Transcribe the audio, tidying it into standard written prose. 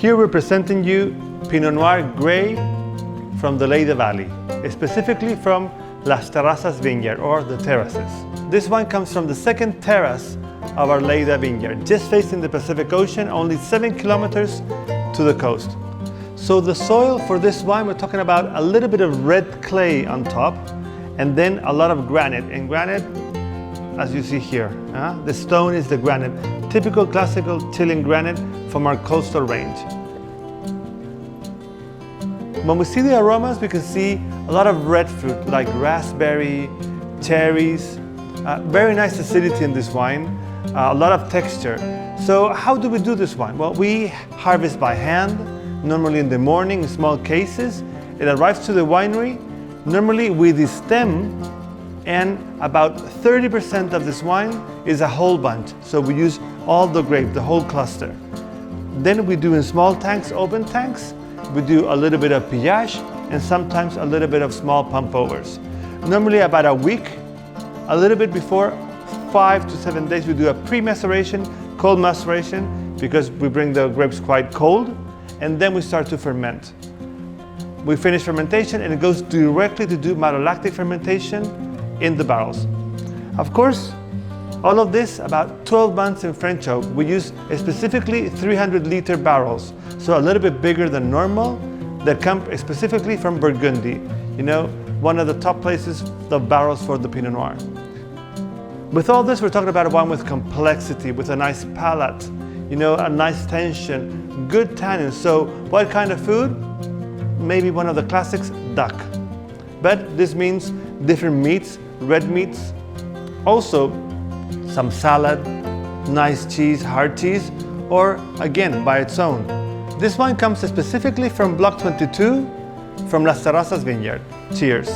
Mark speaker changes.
Speaker 1: Here we're presenting you Pinot Noir Gray from the Leyda Valley, specifically from Las Terrazas vineyard, or the terraces. This wine comes from the second terrace of our Leyda vineyard, just facing the Pacific Ocean, only 7 kilometers to the coast. So the soil for this wine, we're talking about a little bit of red clay on top, and then a lot of granite. And granite, as you see here, the stone is the granite, typical classical Chilean granite from our coastal range. When we see the aromas, we can see a lot of red fruit like raspberry, cherries, very nice acidity in this wine, a lot of texture. So how do we do this wine? Well, we harvest by hand, normally in the morning in small cases. It arrives to the winery, normally with the stem, and about 30% of this wine is a whole bunch. So we use all the grape, the whole cluster. Then we do in small tanks, open tanks. We do a little bit of pillage and sometimes a little bit of small pump overs. Normally about a week, a little bit before, 5 to 7 days, we do a pre-maceration, cold maceration, because we bring the grapes quite cold, and then we start to ferment. We finish fermentation and it goes directly to do malolactic fermentation in the barrels. Of course, all of this about 12 months in French oak. We use specifically 300-liter barrels, so a little bit bigger than normal, that come specifically from Burgundy. You know, one of the top places, the barrels for the Pinot Noir. With all this, we're talking about a wine with complexity, with a nice palate, you know, a nice tension, good tannins. So what kind of food? Maybe one of the classics, duck. But this means different meats, red meats, also some salad, nice cheese, hard cheese, or again, by its own. This wine comes specifically from Block 22 from Las Terrazas vineyard. Cheers.